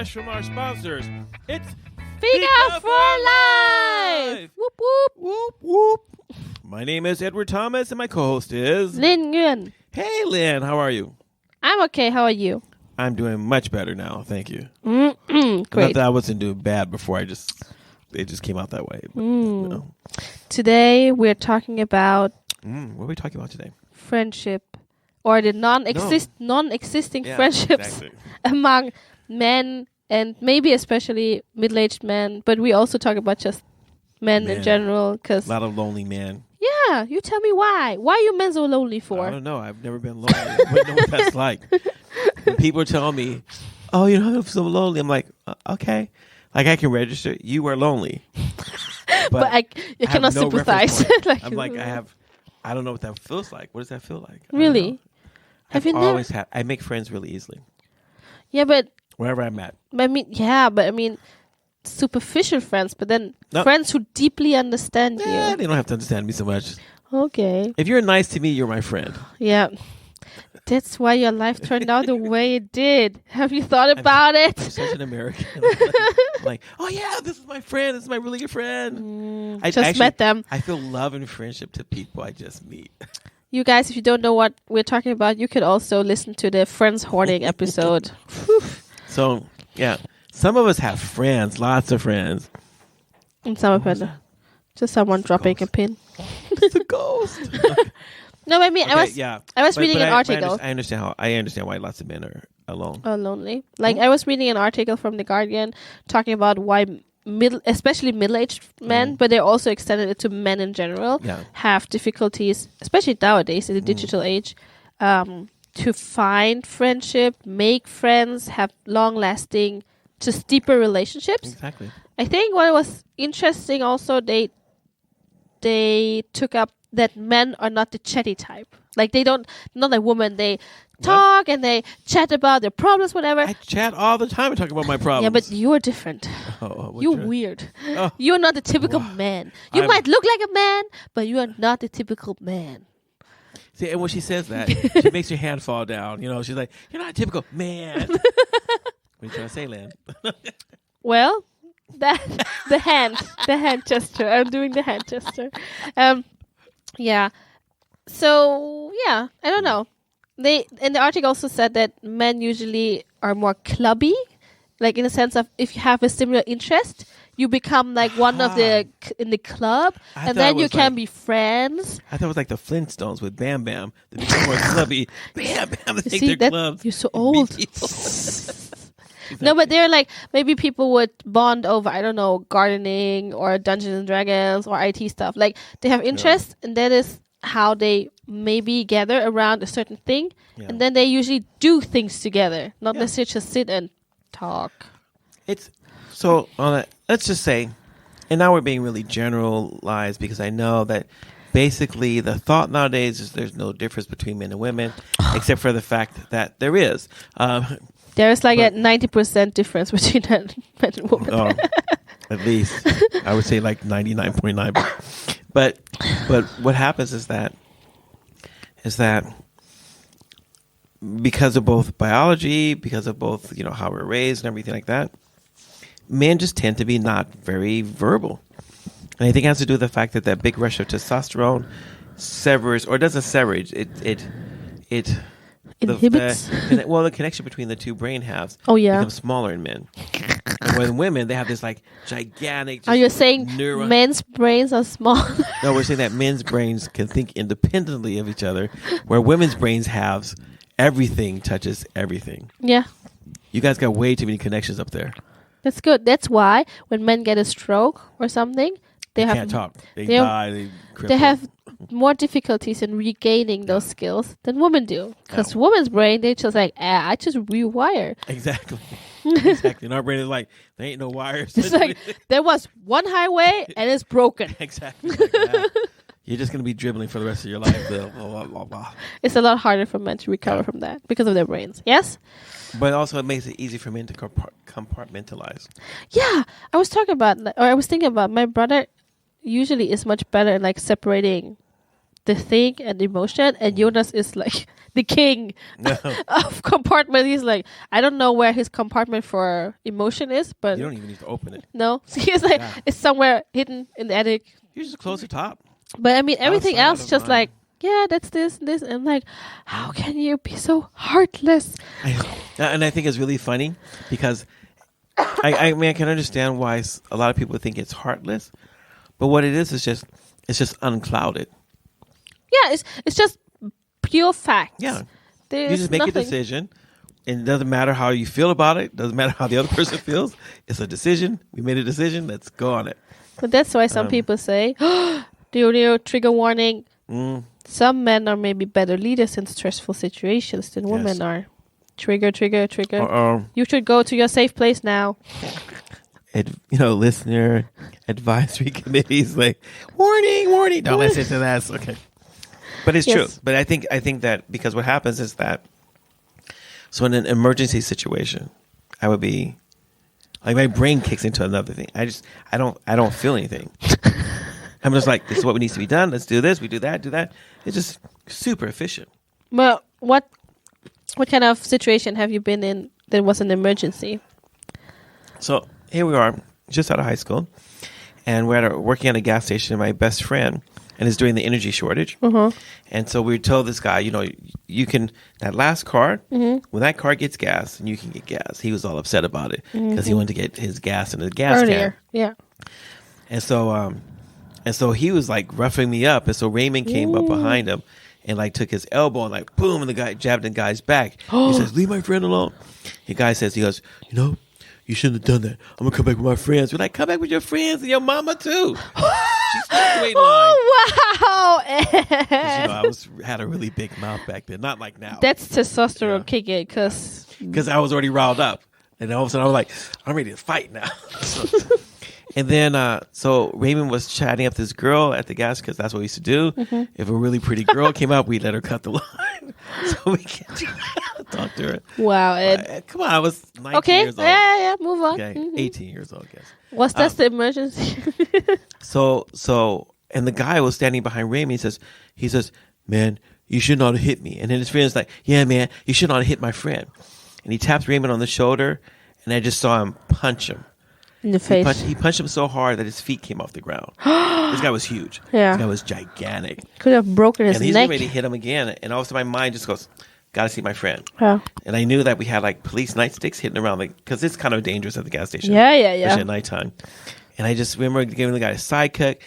fresh from our sponsors. It's Fika for Life! Whoop, whoop. Whoop, whoop. My name is Edward Thomas, and my co-host is... Linh Nguyen. Hey, Lynn. How are you? I'm okay. How are you? I'm doing much better now. Thank you. Great. Not that I wasn't doing bad before. It just came out that way. But, you know. Today, we're talking about... What are we talking about today? friendship. Or the non-existing friendships exactly. among men and maybe especially middle-aged men. But we also talk about just men in general. A lot of lonely men. Yeah, you tell me why. Why are you men so lonely for? I don't know. I've never been lonely. I wouldn't know what that's like. When people are telling me, oh, you know, I'm so lonely. I'm like, okay. Like, I can register. You are lonely. But I cannot sympathize. I don't know what that feels like. What does that feel like? Really? I make friends really easily. Yeah, but... wherever I'm at. I mean, superficial friends, but then friends who deeply understand you. They don't have to understand me so much. Okay. If you're nice to me, you're my friend. Yeah. That's why your life turned out the way it did. Have you thought about it? I'm such an American. I'm like, oh yeah, this is my friend. This is my really good friend. I just met them. I feel love and friendship to people I just meet. You guys, if you don't know what we're talking about, you could also listen to the Friends Hoarding episode. So, yeah. Some of us have friends, lots of friends. And some of them, just someone dropping a pin. It's a ghost. No, I mean, I was reading an article. I understand why lots of men are alone. Lonely. Like, I was reading an article from The Guardian talking about why especially middle-aged men, but they also extended it to men in general, have difficulties, especially nowadays in the digital age, to find friendship, make friends, have long-lasting, just deeper relationships. Exactly. I think what was interesting also, they took up that men are not the chatty type. Like, they don't, not like women, they talk and they chat about their problems, whatever. I chat all the time and talk about my problems. Yeah, but you're different. You're weird. You're not the typical man. You might look like a man, but you are not the typical man. See, and when she says that, she makes your hand fall down. You know, she's like, you're not a typical man. What are you trying to say, Lynn? Well, the hand gesture. I'm doing the hand gesture. Yeah. So, yeah, I don't know. In the article also said that men usually are more clubby, like in the sense of if you have a similar interest, you become like one of in the club, and then you can be friends. I thought it was like the Flintstones with Bam Bam. They become more clubby. Bam Bam, they take their clubs. You're so old. Exactly. No, but they're like, maybe people would bond over, I don't know, gardening or Dungeons and Dragons or IT stuff. Like, they have interests, and that is how they maybe gather around a certain thing, and then they usually do things together, not necessarily just sit and talk. Let's just say, and now we're being really generalized because I know that basically the thought nowadays is there's no difference between men and women, except for the fact that there is. There's like a 90% difference between men and women. At least. I would say like 99.9%. But what happens is that because of both biology, because of both, you know, how we're raised and everything like that, men just tend to be not very verbal. And I think it has to do with the fact that big rush of testosterone severs, or doesn't sever, it inhibits? The connection between the two brain halves becomes smaller in men. With women, they have this like gigantic. Are you saying men's brains are small? No, we're saying that men's brains can think independently of each other, where women's brains have everything touches everything. Yeah. You guys got way too many connections up there. That's good. That's why when men get a stroke or something, they can't talk. They die. They have more difficulties in regaining those skills than women do. Because women's brain, they just like, I just rewire. Exactly. Exactly. And our brain is like, there ain't no wires. It's like, there was one highway and it's broken. Exactly. Like, you're just going to be dribbling for the rest of your life. Blah, blah, blah, blah. It's a lot harder for men to recover from that because of their brains. Yes? But also it makes it easy for men to compartmentalize. Yeah. I was thinking about my brother usually is much better in like separating the thing and the emotion, and Jonas is like the king of compartment. He's like, I don't know where his compartment for emotion is, but You don't even need to open it. no. So he's like, it's somewhere hidden in the attic. You just close the top. But I mean, everything Outside else of just mine. like, yeah, that's this and this. And I'm like, how can you be so heartless? And I think it's really funny because I mean I can understand why a lot of people think it's heartless, but what it is just it's just unclouded. Yeah, it's just pure facts. Yeah, There's you just make nothing. a decision, and it doesn't matter how you feel about it. Doesn't matter how the other person feels. It's a decision. We made a decision. Let's go on it. But that's why some people say, trigger warning. Some men are maybe better leaders in stressful situations than women are. Trigger. You should go to your safe place now. Listener advisory committees like warning. Don't listen to that. Okay, but it's true. But I think that because what happens is that so in an emergency situation, I would be like my brain kicks into another thing. I don't feel anything. I'm just like, this is what needs to be done. Let's do this. We do that. It's just super efficient. Well, what kind of situation have you been in that was an emergency? So here we are, just out of high school, and we're working at a gas station. And my best friend, and it's during the energy shortage, and so we told this guy, you can that last card when that card gets gas, and you can get gas. He was all upset about it because he wanted to get his gas in the gas Earlier, can. Yeah, and so he was like roughing me up, and so Raymond came up behind him and like took his elbow and like boom, and the guy jabbed the guy's back. He says, "Leave my friend alone." The guy says, he goes, you shouldn't have done that. I'm gonna come back with my friends. We're like, come back with your friends and your mama too. She's waiting line. Oh wow! I had a really big mouth back then, not like now. That's testosterone kicking, because I was already riled up, and all of a sudden I was like, I'm ready to fight now. And then, so Raymond was chatting up this girl at the gas because that's what we used to do. If a really pretty girl came up, we'd let her cut the line so we can talk to her. Wow, Ed. Come on, I was 19 years old. Yeah, move on. Okay, 18 years old, I guess. Was that the emergency? And the guy was standing behind Raymond. He says, man, you should not have hit me. And then his friend's like, yeah, man, you should not have hit my friend. And he tapped Raymond on the shoulder, and I just saw him punch him. In the face. He punched him so hard that his feet came off the ground. This guy was huge. Yeah. This guy was gigantic. Could have broken his and he's neck. ready to hit him again. And all of a sudden my mind just goes, gotta see my friend. Yeah. And I knew that we had like police nightsticks hitting around, because it's kind of dangerous at the gas station. Yeah. Especially at nighttime. And I just remember giving the guy a sidekick,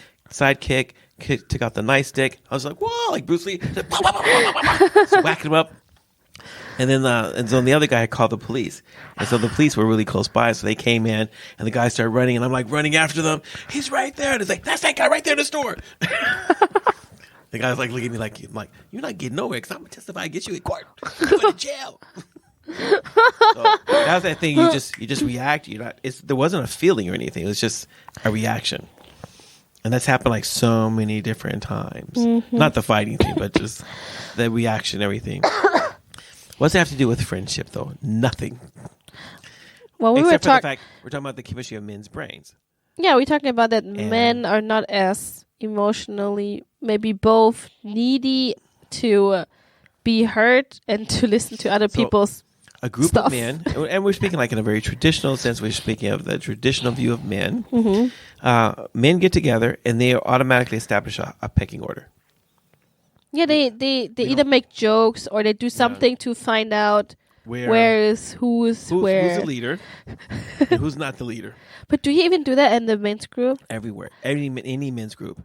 took out the nightstick. I was like, whoa, like Bruce Lee. So whacking him up. And then and so the other guy had called the police. And so the police were really close by, so they came in, and the guy started running, and I'm like running after them. He's right there. And it's like, that's that guy right there in the store. The guy was like looking at me like, you're not getting nowhere because I'm going to testify against you in court. You're going to jail. So that was that thing. You just react. There wasn't a feeling or anything. It was just a reaction. And that's happened like so many different times. Not the fighting thing, but just the reaction, everything. What's that have to do with friendship, though? Nothing. Well, Except for the fact we're talking about the chemistry of men's brains. Yeah, we're talking about that men are not as emotionally, maybe both needy to be heard and to listen to other people's a group stuff. of men, and we're speaking like in a very traditional sense. We're speaking of the traditional view of men. Men get together and they automatically establish a pecking order. Yeah, they either make jokes or they do something to find out who's where. Who's the leader and who's not the leader. But do you even do that in the men's group? Everywhere. Any men's group.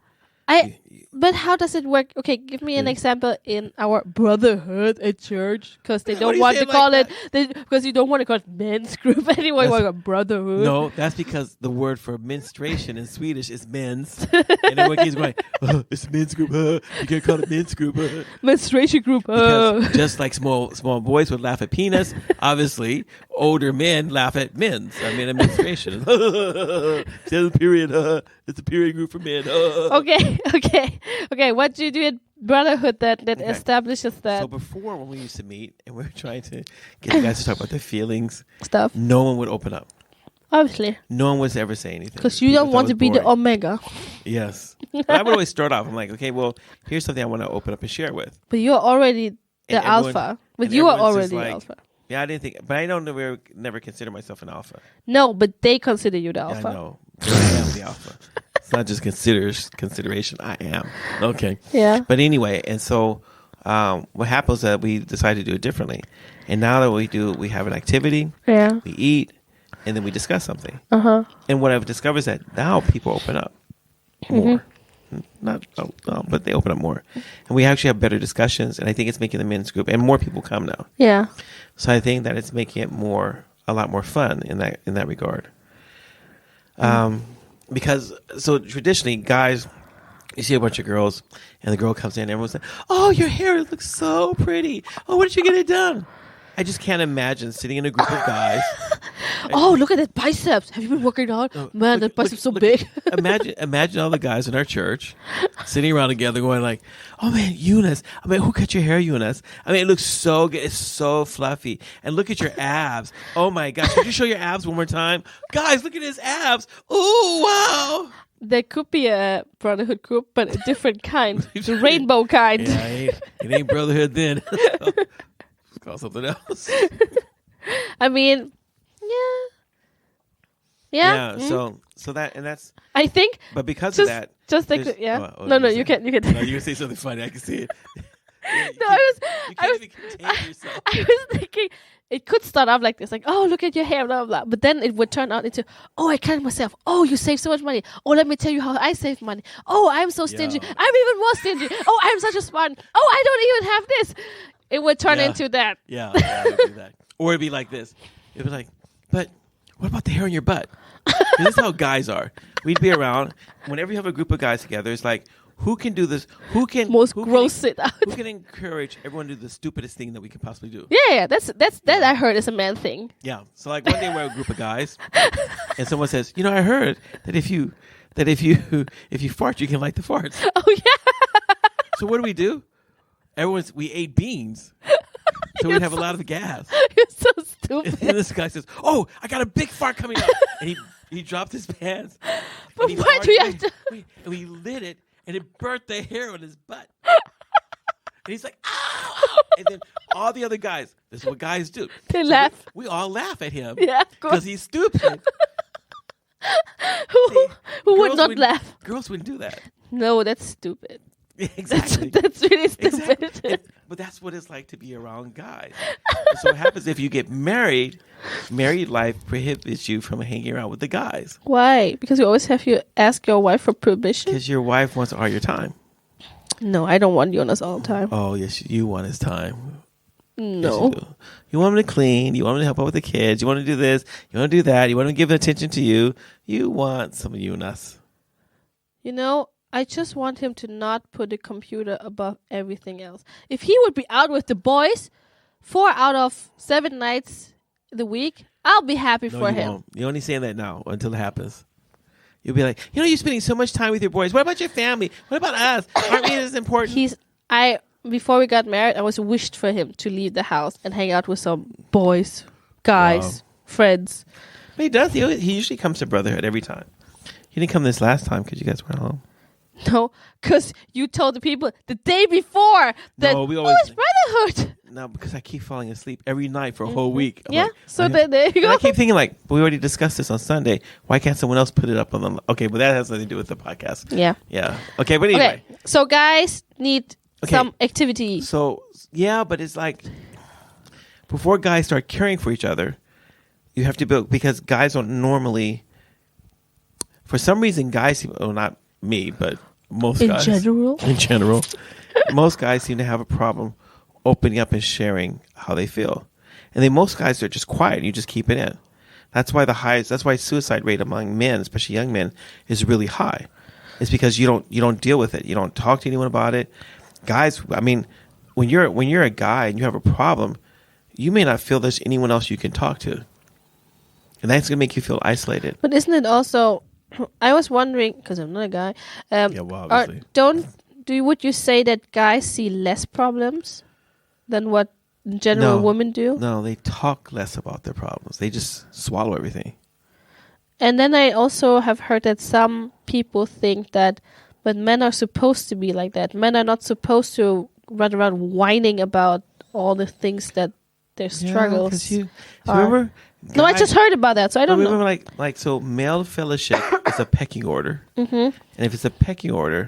But how does it work? Okay, give me an example in our brotherhood at church, because they don't want to call it, because you don't want to call it men's group anyway. You want a brotherhood. No, that's because the word for menstruation in Swedish is men's, and everyone keeps going, it's men's group. You can't call it men's group. Menstruation group. Because just like small boys would laugh at penis, obviously older men laugh at men's. I mean, a menstruation. It's a period. It's a period group for men. Okay. What do you do at brotherhood that establishes that? So before, when we used to meet and we were trying to get you guys to talk about their feelings, stuff, no one would open up. Obviously, no one would ever say anything because you don't want to be the omega. Yes, but I would always start off. I'm like, okay, well, here's something I want to open up and share with. But you're already And The alpha. But and you are everyone's just already like, alpha. Yeah, I didn't think, but I don't never consider myself an alpha. No, but they consider you the Yeah, alpha. I know. But I am the alpha. It's not just consideration. I am. Okay. Yeah. But anyway, and so what happens is that we decide to do it differently. And now that we have an activity, Yeah. we eat, and then we discuss something. Uh-huh. And what I've discovered is that now people open up more. Not, but they open up more. And we actually have better discussions, and I think it's making the men's group, and more people come now. Yeah. So I think that it's making it a lot more fun in that regard. Because so traditionally, guys, you see a bunch of girls, and the girl comes in, and everyone's like, "Oh, your hair looks so pretty. Oh, where did you get it done?" I just can't imagine sitting in a group of guys. Oh, look at that biceps. Have you been working out? Man, that biceps so big. Imagine all the guys in our church sitting around together going like, "Oh man, Eunice. I mean, who cut your hair, Eunice? I mean, it looks so good. It's so fluffy. And look at your abs. Oh my gosh. Could you show your abs one more time? Guys, look at his abs. Ooh, wow." There could be a brotherhood group, but a different kind. The rainbow kind. Yeah, it ain't brotherhood then. It's called something else. I mean, yeah. So that's. I think. But because just, of that, just like no, you can. No, you can say something funny. I can see it. No, I You was can't even contain yourself. I was thinking it could start off like this, like, oh, look at your hair, blah, blah, blah. But then it would turn out into, oh, I cut myself. Oh, you save so much money. Oh, let me tell you how I save money. Oh, I'm so stingy. Yeah. I'm even more stingy. Oh, I'm such a Spartan. Oh, I don't even have this. It would turn into that. Yeah, it would do that. Or it'd be like this. It'd be like, but what about the hair on your butt? 'Cause this is how guys are. We'd be around. Whenever you have a group of guys together, it's like, who can do this? Who can gross it out? Who can encourage everyone to do the stupidest thing that we can possibly do? Yeah, that's that I heard is a man thing. Yeah. So like one day we're a group of guys, and someone says, I heard that if you fart, you can light the farts. Oh yeah. So what do? We ate beans. So we'd have a lot of gas. You're so stupid. And this guy says, "Oh, I got a big fart coming up," and he dropped his pants. But why do you have to? And we lit it, and it burnt the hair on his butt. And he's like, "Ow!" And then all the other guys, this is what guys do. They laugh. We all laugh at him. Yeah, because he's stupid. Who would not laugh? Girls wouldn't do that. No, that's stupid. Exactly. That's really stupid. Exactly. But that's what it's like to be around guys. So what happens if you get married? Married life prohibits you from hanging around with the guys. Why? Because you always have to ask your wife for permission? Because your wife wants all your time. No, I don't want Jonas all the time. Oh, yes, you want his time. No. Yes, you want him to clean. You want him to help out with the kids. You want to do this. You want to do that. You want him to give attention to you. You want some of Eunice. I just want him to not put the computer above everything else. If he would be out with the boys 4 out of 7 nights the week, I'll be happy for him. Won't. You're only saying that now until it happens. You'll be like, you're spending so much time with your boys. What about your family? What about us? Aren't we as important? Before we got married, I was wished for him to leave the house and hang out with some boys, guys, friends. But he does. He usually comes to Brotherhood every time. He didn't come this last time because you guys went home. No, because you told the people the day before that, it's Brotherhood. No, because I keep falling asleep every night for a whole week. I'm there you go. I keep thinking but we already discussed this on Sunday. Why can't someone else put it up on the... Okay, but that has nothing to do with the podcast. Yeah. Yeah. Okay, but anyway. Okay, so guys need some activity. So, yeah, but it's like, before guys start caring for each other, you have to build... Because guys don't normally... For some reason, guys... Well, not me, but... Most guys. In general. Most guys seem to have a problem opening up and sharing how they feel. And then most guys are just quiet and you just keep it in. That's why suicide rate among men, especially young men, is really high. It's because you don't deal with it. You don't talk to anyone about it. Guys, I mean, when you're a guy and you have a problem, you may not feel there's anyone else you can talk to. And that's going to make you feel isolated. But isn't it also... I was wondering, because I'm not a guy. Obviously. Would you say that guys see less problems than what in general women do? No, they talk less about their problems. They just swallow everything. And then I also have heard that some people think that, but men are supposed to be like that. Men are not supposed to run around whining about all the things that their Yeah, 'cause struggles. you are. remember? No, I guys- just heard about that, so I don't know. remember, like so, male fellowship is a pecking order, and if it's a pecking order,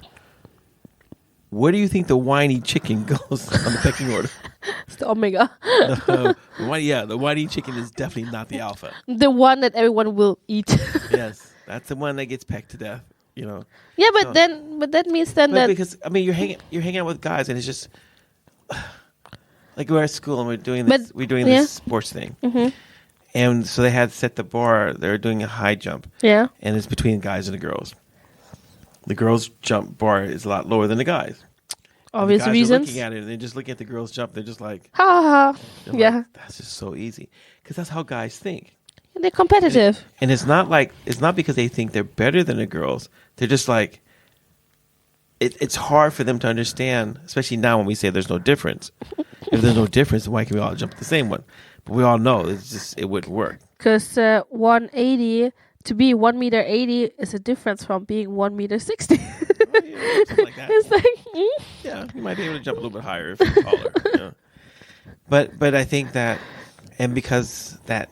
where do you think the whiny chicken goes on the pecking order? It's the omega, The whiny chicken is definitely not the alpha. the one that everyone will eat. Yes, that's the one that gets pecked to death. Yeah, but So- that means then But that because I mean, you're hanging out with guys, and it's just like we're at school and we're doing this yeah. sports thing, and so they had set the bar. They're doing a high jump, yeah. and it's between guys and the girls. The girls' jump bar is a lot lower than the guys. Obvious the guys reasons. Are looking at it, and they're just looking at the girls jump. They're just like, Ha ha ha. they're Yeah, like, that's just so easy because that's how guys think. they're competitive. And it's not because they think they're better than the girls. They're just like, it's hard for them to understand, especially now when we say there's no difference. If there's no difference, then why can we all jump the same one? But we all know it wouldn't work. Because 180 to be 1 meter 80 is a difference from being 1 meter 60. Something like that. It's like, Yeah, you might be able to jump a little bit higher if you're taller. But I think that, and because that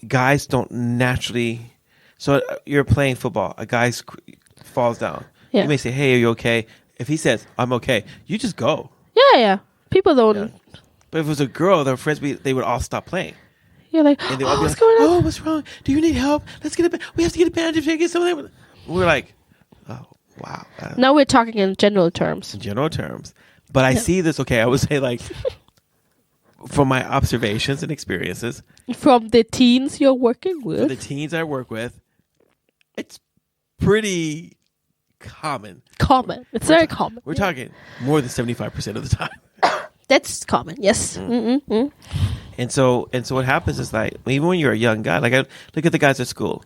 guys don't naturally. So you're playing football. A guy falls down. Yeah. You may say, "Hey, are you okay?" If he says, "I'm okay," you just go. yeah. People don't. Yeah. But if it was a girl, their friends, they would all stop playing. You're like, And they would all oh, be what's like, going on? "Oh, what's wrong? Do you need help? Let's get a. We have to get a bandage. Get something." We're like, "Oh, wow." Now we're talking in general terms. In general terms, but I see this. Okay, I would say like, from my observations and experiences, From the teens you're working for the with. teens I work with, it's pretty common. Common. It's very common. We're talking more than 75% of the time. That's common. Yes. Mm-mm. And so what happens is like even when you're a young guy, like I look at the guys at school.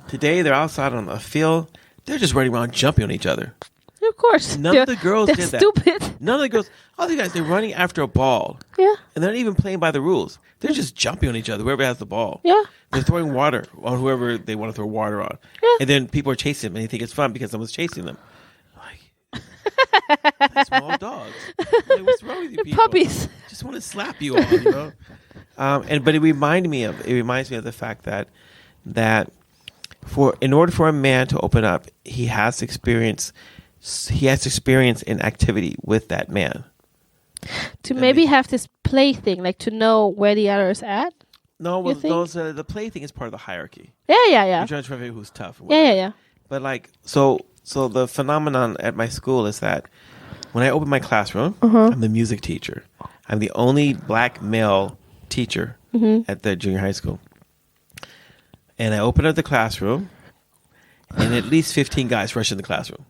Today they're outside on the field. They're just running around jumping on each other. Of course. None of the girls they're did that. stupid. None of the girls. All the guys, they're running after a ball. Yeah. And they're not even playing by the rules. They're just jumping on each other, whoever has the ball. Yeah. They're throwing water on whoever they want to throw water on. Yeah. And then people are chasing them, and they think it's fun because someone's chasing them. Like, they're small dogs. Like, what's wrong with you people? Puppies. Just want to slap you all, But it reminds me of the fact that in order for a man to open up, he has experience in activity with that man. To maybe have this play thing, like to know where the other is at. No, You well, think? the play thing is part of the hierarchy. Yeah. You're trying to figure out who's tough. and Yeah. whatever. Yeah. But like, so the phenomenon at my school is that when I open my classroom, I'm the music teacher. I'm the only black male teacher at the junior high school. And I open up the classroom, and at least 15 guys rush in the classroom.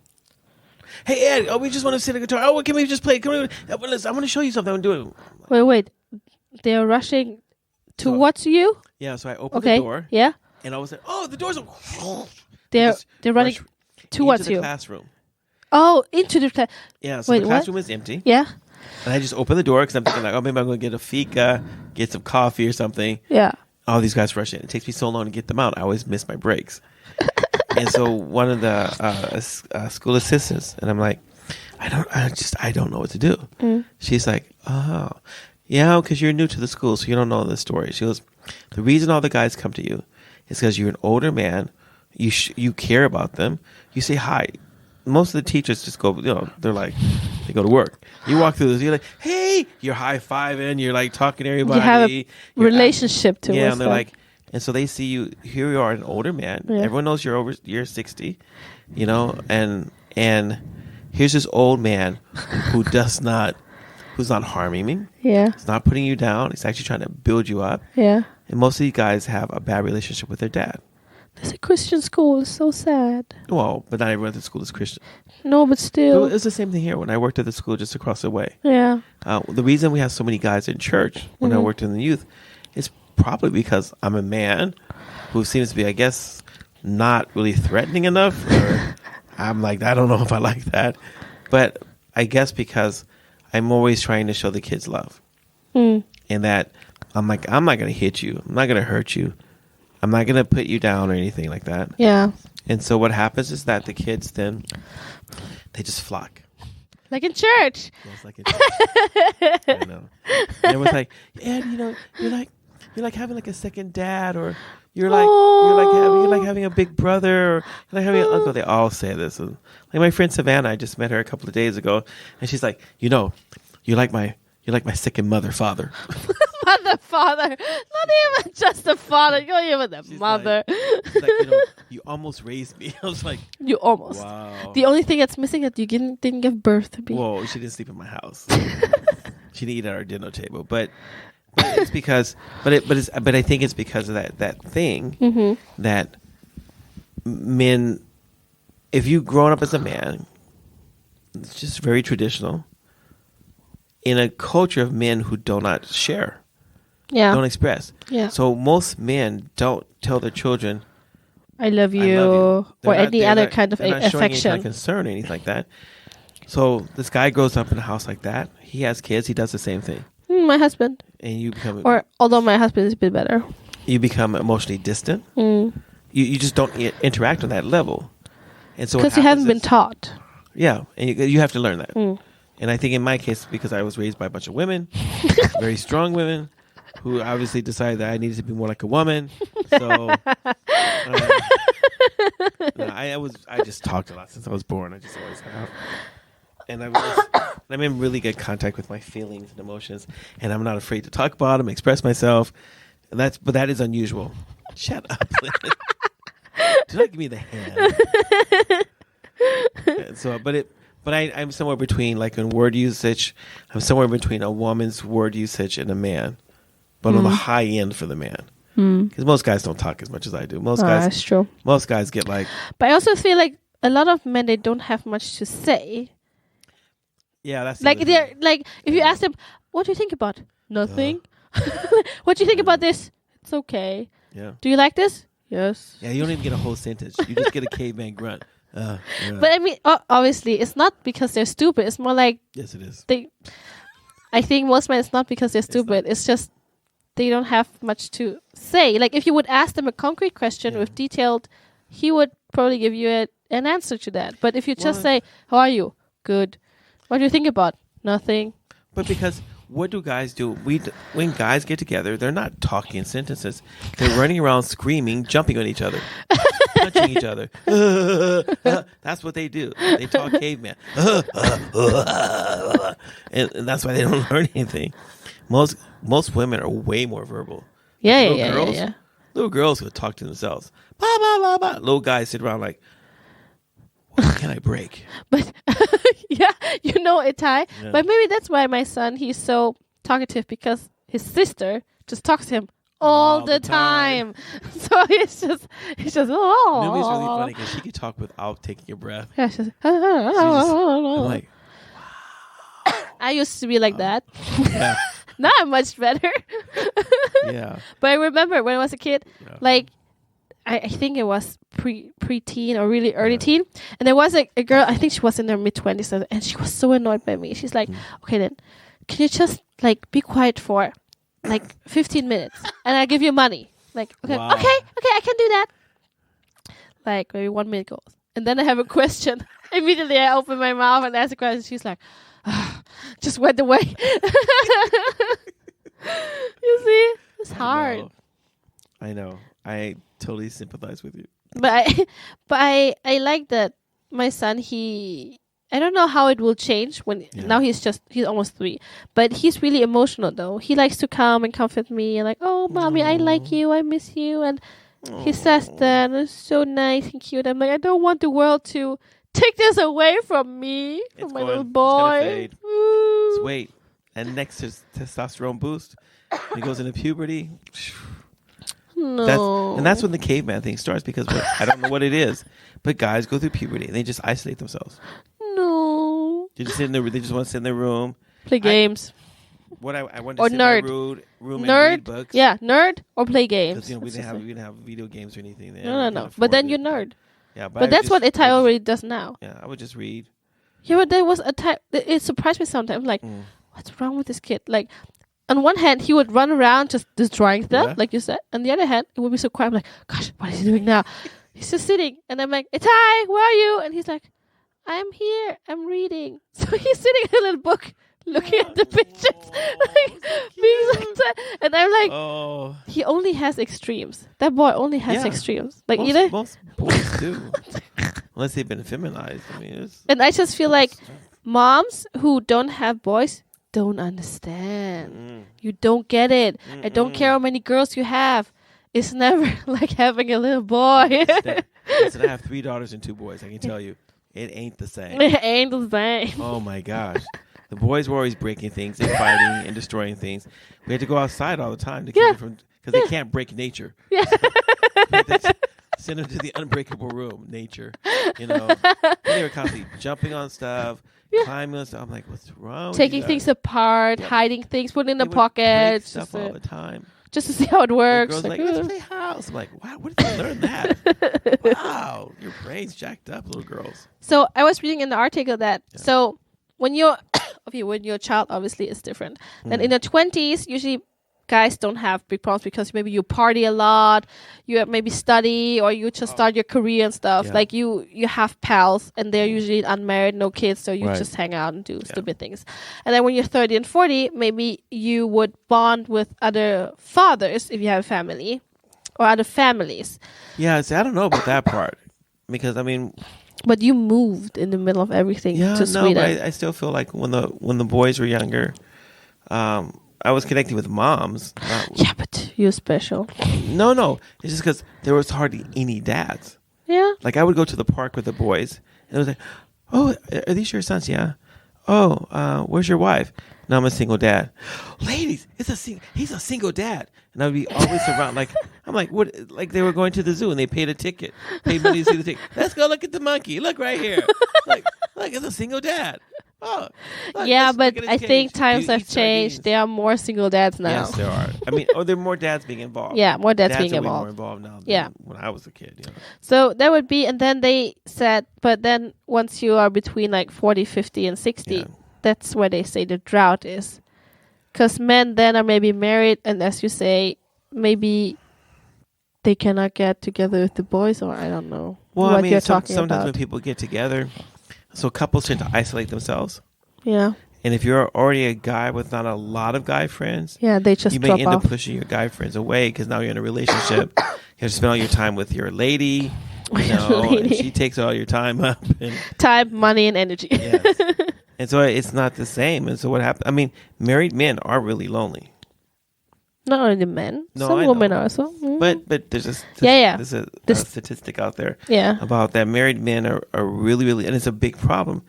Hey, Ed, we just want to sit at the guitar. Oh, can we just play? I want to show you something I'm doing. Wait. They're rushing towards you? Yeah, so I open Okay. the door, Yeah. and all of a sudden, oh, the door's open. They're Just running rush towards into the you. classroom. Oh, into the class. Yeah, so Wait, the what? classroom is empty. Yeah. And I just open the door because I'm thinking like, oh, maybe I'm going to get a fika, get some coffee or something. Yeah. All these guys rush in. It takes me so long to get them out. I always miss my breaks. And so one of the school assistants, and I'm like, I don't know what to do. She's like, oh, yeah, because you're new to the school, so you don't know the story. She goes, the reason all the guys come to you is because you're an older man. You care about them. You say hi. Most of the teachers just go, they're like, they go to work. You walk through this, you're like, hey, you're high-fiving, you're like talking to everybody. You have a You're relationship towards yeah, and they're them. like, and so they see you. Here you are, an older man. Yeah. Everyone knows you're 60, and here's this old man who's not harming me. Yeah. He's not putting you down. He's actually trying to build you up. Yeah. And most of these guys have a bad relationship with their dad. It's a Christian school. It's so sad. Well, but not everyone at the school is Christian. No, but But still. it's the same thing here. When I worked at the school just across the way, Yeah. the reason we have so many guys in church when I worked in the youth is probably because I'm a man who seems to be, I guess, not really threatening enough. Or I'm like, I don't know if I like that. But I guess because I'm always trying to show the kids love. And that I'm like, I'm not going to hit you. I'm not going to hurt you. I'm not going to put you down or anything like that. Yeah. And so what happens is that the kids then, they just flock. Like in church. Yeah, it's like I know. And it was like, and you're like having like a second dad, or you're like having a big brother, or you're like having an uncle. They all say this. And like my friend Savannah, I just met her a couple of days ago, and she's like, you're like my second father. Mother, father. Not even just the father. You're even the mother. She's like, you almost raised me. I was like, you almost. Wow. The only thing that's missing is that you didn't give birth to me. Whoa, she didn't sleep in my house. She didn't eat at our dinner table. But it's because, but I think it's because of that thing that men, if you've grown up as a man, it's just very traditional. In a culture of men who do not share, don't express. Yeah. So most men don't tell their children, I love you, or any other kind of affection. Showing any kind of concern or anything like that. So this guy grows up in a house like that. He has kids. He does the same thing. My husband. And you become, although my husband is a bit better, you become emotionally distant. You just don't interact on that level, and so because you haven't been taught. Yeah, and you have to learn that. And I think in my case, because I was raised by a bunch of women, very strong women, who obviously decided that I needed to be more like a woman. So I just talked a lot since I was born. I just always have. And I'm in really good contact with my feelings and emotions, and I'm not afraid to talk about them, express myself. And but that is unusual. Shut up. Do not give me the hand. So, but I'm somewhere between, like in word usage, I'm somewhere between a woman's word usage and a man, but on the high end for the man. Because most guys don't talk as much as I do. That's true. Most guys get like. But I also feel like a lot of men, they don't have much to say. Yeah, that's like they're like, if you ask them, what do you think about? Nothing. What do you think about this? It's okay. Yeah. Do you like this? Yes. Yeah, you don't even get a whole sentence. You just get a caveman grunt. Yeah. But I mean, obviously, it's not because they're stupid. It's more like, yes, it is. I think most men, it's not because they're stupid. It's just they don't have much to say. Like if you would ask them a concrete question with detailed, he would probably give you an answer to that. But if you just say, "How are you? Good. What do you think about? Nothing." But because what do guys do? When guys get together, they're not talking in sentences. They're running around screaming, jumping on each other, punching each other. That's what they do. They talk caveman. And that's why they don't learn anything. Most women are way more verbal. Yeah. Little girls who talk to themselves. Blah, blah, blah, blah. Little guys sit around like, what can I break? But yeah, Itai. Yeah. But maybe that's why my son, he's so talkative, because his sister just talks to him all the time. So he's just oh. You know what's really funny? Because she can talk without taking a breath. Yeah, she's I'm like, wow. I used to be like that. Yeah. Now I'm much better. Yeah. But I remember when I was a kid, like, I think it was pre-teen or really early teen. And there was a girl, I think she was in her mid-20s, and she was so annoyed by me. She's like, okay, then, can you just, like, be quiet for, like, 15 minutes? And I'll give you money. Like, okay, wow. okay, I can do that. Like, maybe 1 minute goes. And then I have a question. Immediately I open my mouth and ask a question. She's like, just went away. You see? It's hard. I know. I totally sympathize with you. But I like that my son, I don't know how it will change when now he's almost 3, but he's really emotional though. He likes to come and comfort me and like, oh mommy, I like you, I miss you, and he says that, and it's so nice and cute. I'm like, I don't want the world to take this away from me, from my little boy. Just wait. And next is testosterone boost. When he goes into puberty. No. That's when the caveman thing starts, because I don't know what it is, but guys go through puberty and they just isolate themselves. No. They just want to sit in their room, play games. I wanted to sit in my room and read books. Yeah, nerd or play games. Because we didn't have video games or anything there. No. But then you nerd. Yeah, but that's what Itai already does now. Yeah, I would just read. Yeah, but there was a time. It surprised me sometimes. Like, what's wrong with this kid? Like, on one hand, he would run around just destroying stuff, like you said. On the other hand, it would be so quiet. I'm like, gosh, what is he doing now? He's just sitting. And I'm like, Itai, where are you? And he's like, I'm here. I'm reading. So he's sitting in a little book, looking at the pictures, like, being like that. And I'm like, Oh, he only has extremes. That boy only has Yeah. extremes. Like either. most boys do, unless they've been feminized. I mean, it's, And I just feel like moms who don't have boys don't understand. You don't get it. I don't care how many girls you have. It's never like having a little boy. listen, I have 3 daughters and 2 boys. I can tell you, it ain't the same. It ain't the same. Oh my gosh. The boys were always breaking things and fighting and destroying things. We had to go outside all the time to keep them from, because they can't break nature. Yeah. Send them to the unbreakable room, nature. You know, they were constantly jumping on stuff, climbing on stuff. I'm like, what's wrong? Taking with you guys? things apart, hiding things, putting in the They would break pockets, stuff all the time. just to see how it works. Girls Like, like, let's play house. I'm like, wow, where did you learn that? Wow, your brain's jacked up, little girls. So I was reading in the article that so when you're when you're a child, obviously it's different. Then in the 20s, usually guys don't have big problems because maybe you party a lot, you maybe study, or you just start your career and stuff. Yeah. Like you have pals, and they're usually unmarried, no kids, so you Right. just hang out and do stupid things. And then when you're 30 and 40, maybe you would bond with other fathers if you have a family, or other families. Yeah, see, I don't know about that part because I mean, But you moved in the middle of everything yeah, to no, Sweden. but I still feel like when the boys were younger, I was connecting with moms. Yeah, but you're special. No, it's just because there was hardly any dads. Yeah. Like I would go to the park with the boys, and it was like, "Oh, are these your sons?" Yeah. Oh, where's your wife? No, I'm a single dad. Ladies, he's a single dad, and I would be always around. Like I'm like, what? Like they were going to the zoo and they paid a ticket, paid money to see the ticket. Let's go look at the monkey. Look right here. Like it's a single dad. Oh, look, Yeah, let's but look at his I cage. think Do times you have eat changed. sardines? There are more single dads now. Yes, there are. I mean, there are more dads being involved. Yeah, more dads being are way involved. more involved now than Yeah. when I was a kid. You know? So that would be, and then they said, but then once you are between like 40, 50, and 60, Yeah. that's where they say the drought is. Because men then are maybe married, and as you say, maybe they cannot get together with the boys, or I don't know Well, what I mean, you're talking sometimes when about. people get together, so couples tend to isolate themselves. Yeah, And if you're already a guy with not a lot of guy friends, yeah, they just you may drop end off. up pushing your guy friends away because now you're in a relationship. You have to spend all your time with your lady, you know, and Lady. she takes all your time up. And, Time, money, and energy. yes. And so it's not the same. And so what happens? I mean, married men are really lonely. Not only the men, No, some I women know. also. Mm. But there's Yeah. a This- statistic out there Yeah. about that married men are really, really, and it's a big problem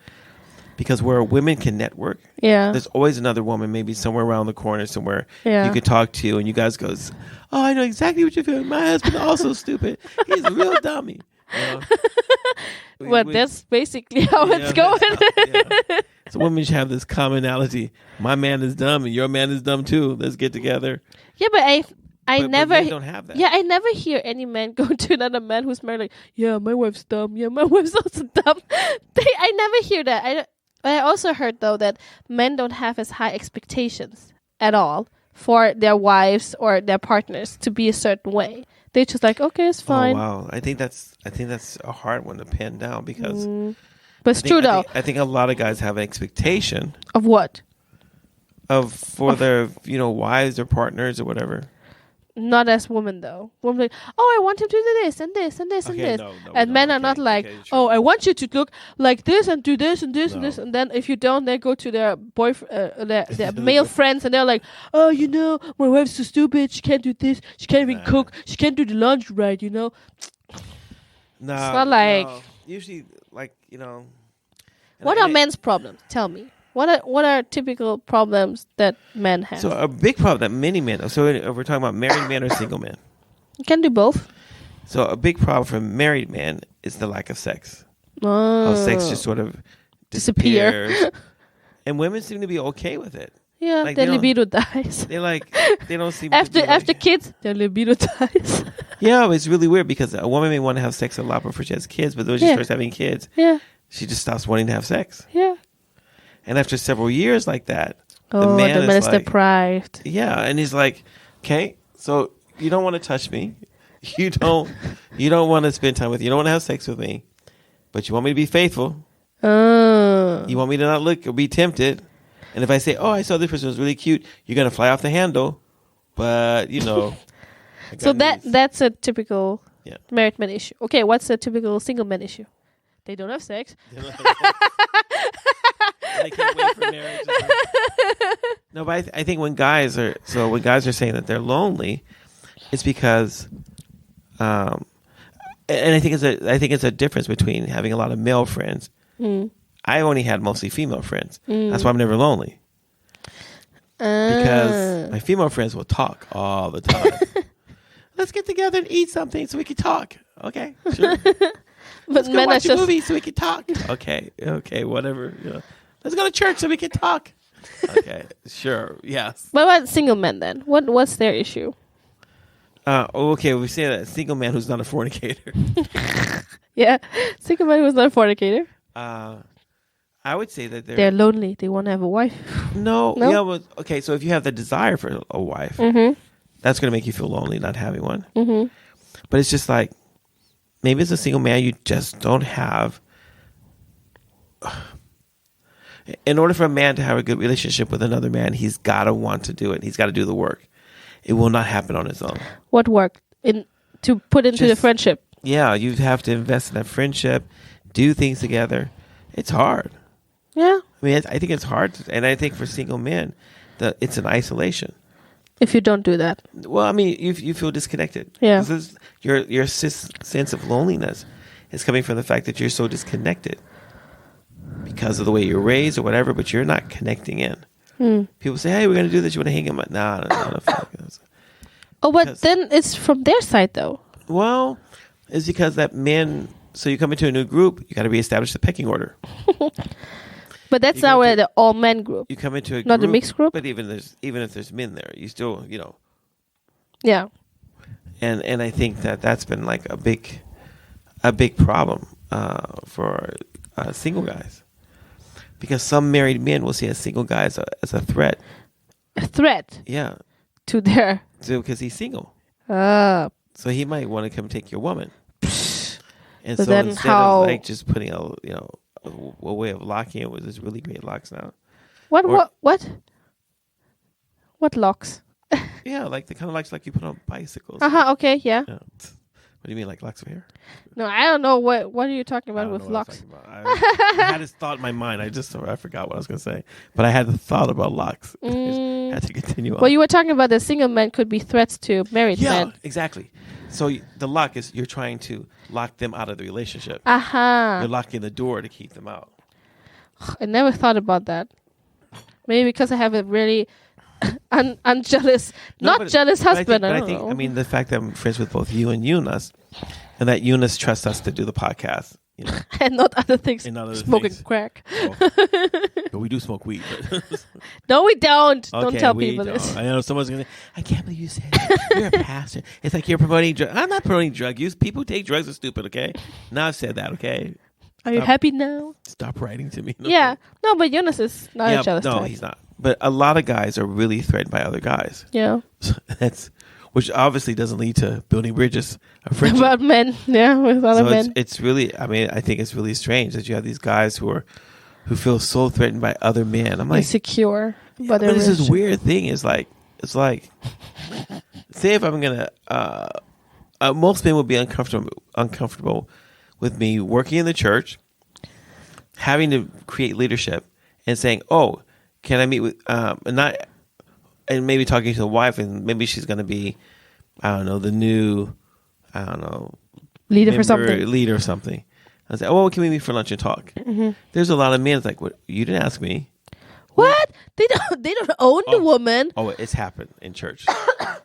because where women can network, Yeah. there's always another woman maybe somewhere around the corner somewhere Yeah. you could talk to, and you guys goes, oh, I know exactly what you're feeling. My husband's also stupid. He's a real dummy. You know? Well, that's basically how it's going. Yeah. So women should have this commonality. My man is dumb and your man is dumb too. Let's get together. Yeah, but I But never. men don't have that. Yeah, I never hear any man go to another man who's married like, yeah, my wife's dumb. Yeah, my wife's also dumb. I never hear that. I also heard though that men don't have as high expectations at all for their wives or their partners to be a certain way. They're just like, okay, it's fine. Oh wow, I think that's a hard one to pin down because But it's true though. I think a lot of guys have an expectation Of what? for their wives or partners or whatever. Not as women though. Women like, oh, I want him to do this and this and this and Okay, this. no, And men are not like, oh, I want you to look like this and do this and this and No. this. And then if you don't, they go to their boyfriend, their male friends, and they're like, oh, my wife's so stupid. She can't do this. She can't even cook. She can't do the laundry right. No, It's not like- no. Usually like What are men's problems? Tell me. What are typical problems that men have? So a big problem that many men. So we're talking about married men or single men. You can do both. So a big problem for married men is the lack of sex. Oh. How sex just sort of Disappear. disappears. And women seem to be okay with it. Yeah, Like, their they don't- libido dies. They don't seem to After be like, kids, their libido dies. Yeah, it's really weird because a woman may want to have sex a lot before she has kids, but when she Yeah. starts having kids, Yeah, she just stops wanting to have sex. yeah. And after several years like that, Oh, the man is like, deprived. yeah, and he's like, okay, so you don't want to touch me, you don't want to spend time with me, you don't want to have sex with me, but you want me to be faithful. Oh. You want me to not look or be tempted. And if I say, oh, I saw this person was really cute, you're going to fly off the handle. But, I got So these. that's a typical Yeah. married man issue. Okay, what's a typical single man issue? They don't have sex. They can't wait for marriage. No, but I think when guys are saying that they're lonely, it's because, and I think it's a difference between having a lot of male friends. I only had mostly female friends. That's why I'm never lonely. Because my female friends will talk all the time. Let's get together and eat something so we can talk. Okay, sure. But Let's go men are watch a just movie so we can talk. Okay, whatever. Let's go to church so we can talk. Okay, sure, yes. What about single men then? What's their issue? Okay, we say that a single man who's not a fornicator. Yeah, single man who's not a fornicator. I would say that They're lonely. They want to have a wife. No? No? But, okay, so if you have the desire for a wife, that's going to make you feel lonely not having one. But it's just like, maybe as a single man, you just don't have... In order for a man to have a good relationship with another man, he's got to want to do it. He's got to do the work. It will not happen on its own. What work to put into the friendship? Yeah, you have to invest in that friendship, do things together. It's hard. Yeah. I mean, I think it's hard. And I think for single men, it's an isolation. If you don't do that. Well, I mean, you feel disconnected. Yeah. Your sense of loneliness is coming from the fact that you're so disconnected because of the way you're raised or whatever, but you're not connecting in. People say, hey, we're going to do this. You want to hang in? No, fuck. Oh, but then it's from their side, though. Well, it's because that men... So you come into a new group, you got to reestablish the pecking order. But that's not the all men group. You come into a not group, a mixed group. But even if there's men there, you still, Yeah. And I think that's been like a big problem for single guys, because some married men will see a single guy as a threat. A threat. Yeah. To their. Because he's single. So he might want to come take your woman. And but so then instead how... of like just putting a way of locking it with this really great locks now. What locks? Yeah, like the kind of locks like you put on bicycles. Okay, yeah. What do you mean, like locks of hair? No, I don't know what are you talking about with locks. I had this thought in my mind. I forgot what I was going to say, but I had the thought about locks. I had to continue on. Well, you were talking about the single men could be threats to married men. Yeah, exactly. So the lock is you're trying to lock them out of the relationship. Aha. You're locking the door to keep them out. I never thought about that. Maybe because I have a really unjealous, jealous husband. I don't know. I mean, the fact that I'm friends with both you and Eunice, and that Eunice trusts us to do the podcast. And not other things. Smoking crack. But we do smoke weed. No, we don't. Okay, don't tell people this. I know someone's going to say, I can't believe you said that. You're a pastor. It's like you're promoting drugs. I'm not promoting drug use. People who take drugs are stupid, okay? Now I've said that, okay? Are you happy now? Stop writing to me. No. Yeah. No, but Jonas is not a jealous type. No, he's not. But a lot of guys are really threatened by other guys. Yeah. Which obviously doesn't lead to building bridges of friendship. About men, with other men. It's really, I mean, I think it's really strange that you have these guys who feel so threatened by other men. I'm like, insecure. But it's this weird thing. It's like, say if I'm gonna, most men would be uncomfortable with me working in the church, having to create leadership, and saying, "Oh, can I meet with?" And maybe talking to the wife, and maybe she's going to be, I don't know, the new, leader or something. I was like, "Oh, can we meet for lunch and talk?" Mm-hmm. There's a lot of men. It's like, "What? You didn't ask me." What? They don't own the woman. Oh, it's happened in church.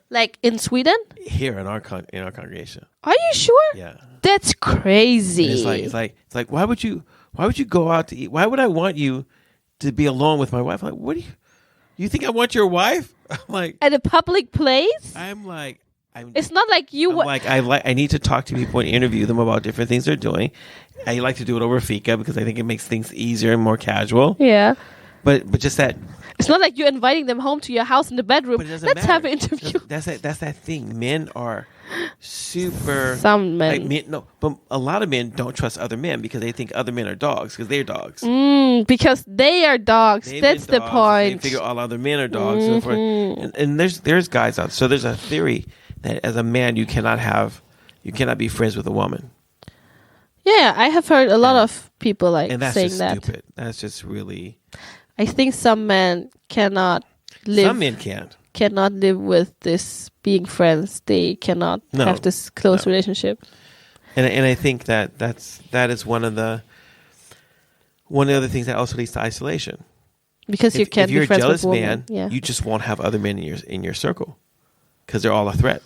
Like in Sweden? Here in our congregation. Are you sure? Yeah. That's crazy. And it's like why would you go out to eat? Why would I want you to be alone with my wife? I'm like, what do you think I want your wife? I'm like, at a public place? It's not like you. I need to talk to people and interview them about different things they're doing. I like to do it over fika because I think it makes things easier and more casual. Yeah. But just that. It's not like you're inviting them home to your house in the bedroom. Let's have an interview. That's that thing. Men are super. Some men. Like men, no, but a lot of men don't trust other men because they think other men are dogs because they're dogs. Because they are dogs. They've That's been the dogs, point. They figure all other men are dogs. And there's guys out. So there's a theory that as a man you cannot be friends with a woman. Yeah, I have heard a lot of people And that's saying just that. stupid. That's just really. I think some men cannot live. Some men can't. Cannot live with this being friends. They cannot have this close relationship. And I think that is one of the other things that also leads to isolation. Because you can't if you're be friends a jealous with women. man, you just won't have other men in your circle because they're all a threat.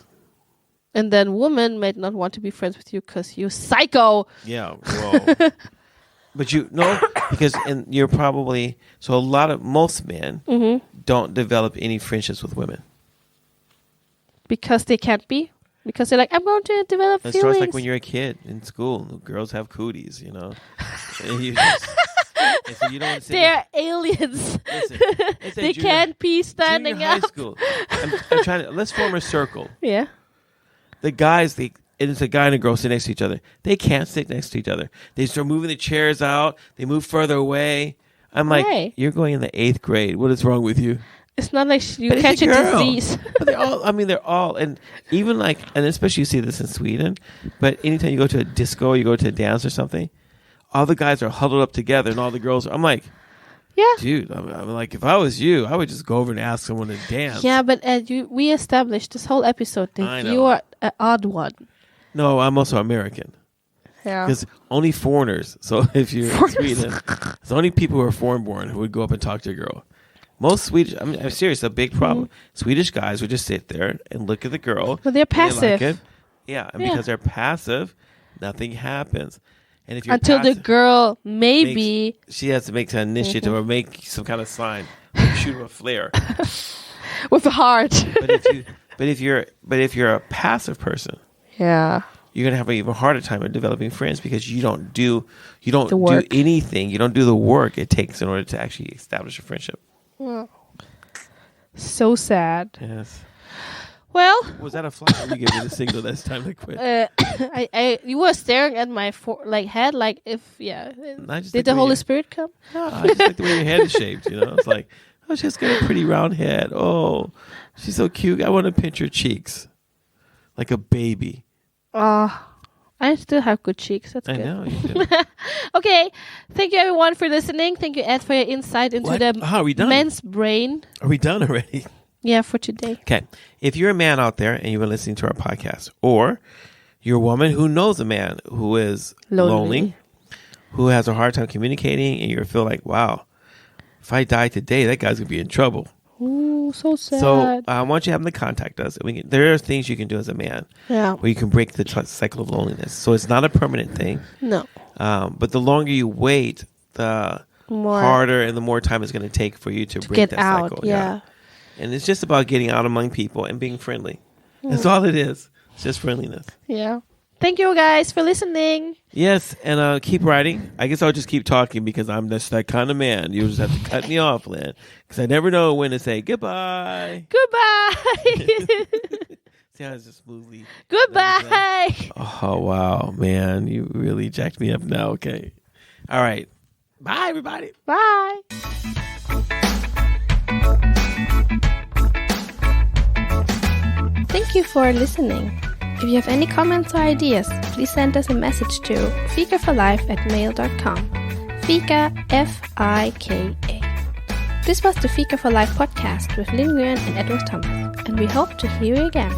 And then women might not want to be friends with you because you're psycho. Yeah, well, but because you're probably most men don't develop any friendships with women because they can't be. Because they're like, I'm going to develop It feelings. starts like when you're a kid in school. Girls have cooties, and so you don't. They're aliens. Listen, they can't be standing junior up. High school. I'm trying to. Let's form a circle. Yeah. The guys, it's a guy and a girl sit next to each other. They can't sit next to each other. They start moving the chairs out. They move further away. I'm like, Why? You're going in the 8th grade. What is wrong with you? It's not like you But catch it's a girl. disease. But they're all, and even and especially you see this in Sweden, but anytime you go to a disco, you go to a dance or something, all the guys are huddled up together and all the girls, I'm like, Yeah. dude, I'm like, if I was you, I would just go over and ask someone to dance. Yeah, but we established this whole episode I that know. you are an odd one. No, I'm also American. Yeah. Because only foreigners, so if you're in Sweden, it's only people who are foreign born who would go up and talk to a girl. Most Swedish, I'm serious, a big problem. Swedish guys would just sit there and look at the girl. But they're and they like passive. it. Yeah, and because they're passive, nothing happens. And if you're Until the passive, girl maybe she has to make an initiative or make some kind of sign, like shoot a flare. with a heart. But if you're a passive person, Yeah. you're gonna have an even harder time of developing friends because you don't do work. anything. You don't do the work it takes in order to actually establish a friendship. So sad. Yes. Well, Was that a fly? You gave me the signal that it's time to quit. you were staring at my head like if I just Did like the way Holy you- Spirit come? No, I just like the way your head is shaped. It's like, oh, she's got a pretty round head. Oh, she's so cute. I want to pinch her cheeks like a baby. I still have good cheeks. That's I good. know you do. Okay. Thank you everyone for listening. Thank you, Ed, for your insight into What? the Are we done? men's brain. Are we done already? Yeah, for today. Okay. If you're a man out there and you've been listening to our podcast, or you're a woman who knows a man who is lonely, who has a hard time communicating, and you feel like, wow, if I die today, that guy's going to be in trouble. Ooh, so sad. So I want you to have them to contact us. There are things you can do as a man Yeah. where you can break the cycle of loneliness. So it's not a permanent thing. No. But the longer you wait, the More harder and the more time it's going to take for you to break get that out. cycle. Yeah. And it's just about getting out among people and being friendly. That's all it is. It's just friendliness. Yeah. Thank you guys for listening. Yes, and keep writing. I guess I'll just keep talking because I'm just that kind of man. You just have to cut me off, Lynn, because I never know when to say goodbye. Goodbye. See how it's just smoothly. Goodbye. Oh, wow, man. You really jacked me up now. Okay. All right. Bye, everybody. Bye. Thank you for listening. If you have any comments or ideas, please send us a message to fikaforlife@mail.com. Fika, F-I-K-A. This was the Fika for Life podcast with Linh Nguyen and Edward Thomas, and we hope to hear you again.